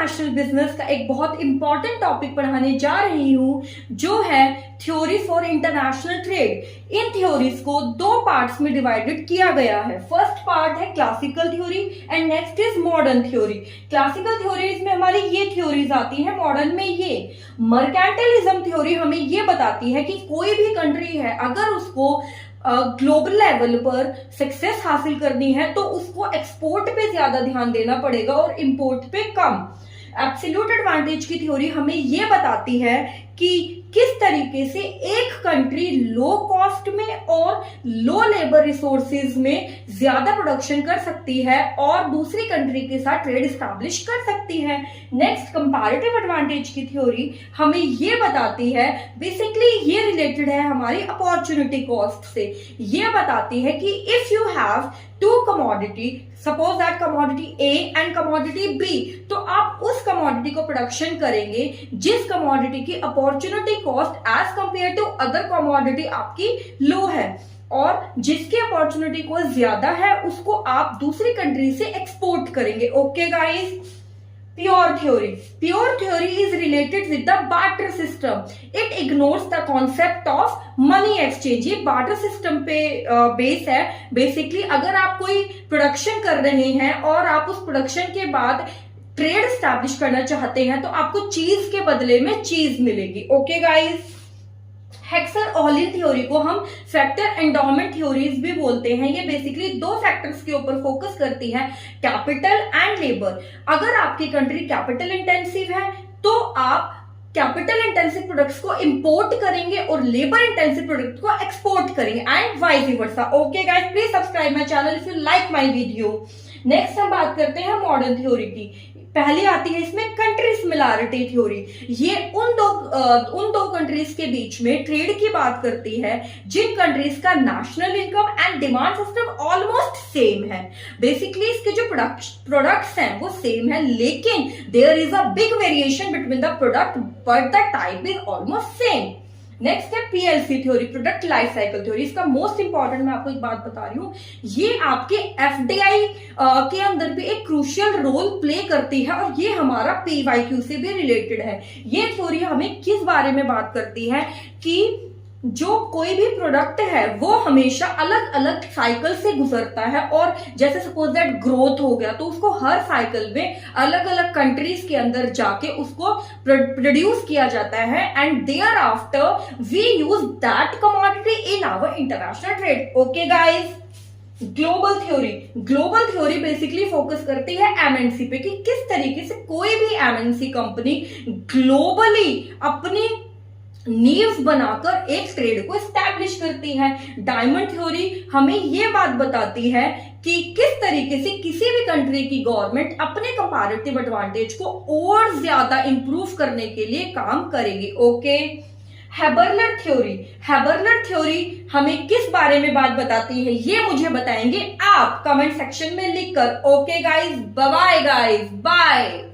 International business का एक बहुत इंपॉर्टेंट टॉपिक पढ़ाने जा रही हूं, जो है theory for international trade. In theories को दो पार्ट्स में डिवाइडेड किया गया है। फर्स्ट पार्ट है classical theory and next is modern theory. Classical theories में हमारी ये थ्योरीज आती है, मॉडर्न में ये। मर्केंटाइलिज्म थ्योरी हमें ये बताती है कि कोई भी कंट्री है, अगर उसको ग्लोबल लेवल पर सक्सेस हासिल करनी है तो उसको एक्सपोर्ट पे ज्यादा ध्यान देना पड़ेगा और इंपोर्ट पे कम। एब्सोल्यूट एडवांटेज की थ्योरी हमें यह बताती है कि किस तरीके से एक कंट्री लो कॉस्ट में और लो लेबर रिसोर्सेज में ज्यादा प्रोडक्शन कर सकती है और दूसरी कंट्री के साथ ट्रेड स्टैब्लिश कर सकती है। नेक्स्ट, कंपैरेटिव एडवांटेज की थ्योरी हमें ये बताती है, बेसिकली ये रिलेटेड है हमारी अपॉर्चुनिटी कॉस्ट से। ये बताती है कि if you have two commodity, suppose that commodity A and commodity B, तो आप उस कमोडिटी को प्रोडक्शन करेंगे जिस कमोडिटी की opportunity cost as compare to other commodity आपकी लो है, और जिसकी अपॉर्चुनिटी कॉस्ट ज्यादा है उसको आप दूसरी कंट्री से एक्सपोर्ट करेंगे। Okay guys. Pure theory. Pure theory is related with the barter system. It ignores the concept of money exchange. ये barter system पे बेस है। बेसिकली अगर आप कोई प्रोडक्शन कर रहे हैं और आप उस प्रोडक्शन के बाद ट्रेड स्टैब्लिश करना चाहते हैं तो आपको चीज के बदले में चीज मिलेगी। Okay guys. हेक्सर-ओहलिन थ्योरी को हम फैक्टर एंडोमेंट थ्योरीज भी बोलते हैं। ये बेसिकली दो फैक्टर्स के ऊपर फोकस करती है, कैपिटल एंड लेबर। अगर आपकी कंट्री कैपिटल इंटेंसिव है तो आप कैपिटल इंटेंसिव प्रोडक्ट्स को इंपोर्ट करेंगे और लेबर इंटेंसिव प्रोडक्ट को एक्सपोर्ट करेंगे and vice versa. Okay guys, please subscribe my channel if you like my video. Next हम बात करते हैं मॉडर्न थ्योरी की। पहली आती है इसमें कंट्री सिमिलैरिटी थ्योरी। ये उन दो कंट्रीज के बीच में ट्रेड की बात करती है जिन कंट्रीज का national income and demand system almost same है। बेसिकली इसके जो प्रोडक्ट्स हैं वो सेम है, लेकिन there is a big variation between the product but the type is almost same. Next है PLC theory, product life cycle theory. इसका most important मैं आपको एक बात बता रही हूं, ये आपके एफडीआई के अंदर भी एक क्रूशियल रोल प्ले करती है और ये हमारा पीवाईक्यू से भी रिलेटेड है। ये थ्योरी हमें किस बारे में बात करती है कि जो कोई भी प्रोडक्ट है वो हमेशा अलग अलग साइकिल से गुजरता है, और जैसे सपोज दैट ग्रोथ हो गया तो उसको हर साइकिल में अलग अलग कंट्रीज के अंदर जाके उसको प्रोड्यूस किया जाता है and thereafter we use that commodity in our international trade. Okay guys. Global theory basically focus करती है एमएनसी पे कि किस तरीके से कोई भी एमएनसी कंपनी ग्लोबली अपनी नींव बनाकर एक ट्रेड को एस्टैब्लिश करती है। डायमंड थ्योरी हमें यह बात बताती है कि किस तरीके से किसी भी कंट्री की गवर्नमेंट अपने कंपैरेटिव एडवांटेज को और ज्यादा इंप्रूव करने के लिए काम करेगी। ओके। हैबरलर थ्योरी हमें किस बारे में बात बताती है ये मुझे बताएंगे आप कमेंट सेक्शन में लिखकर। Okay guys, bye guys, bye.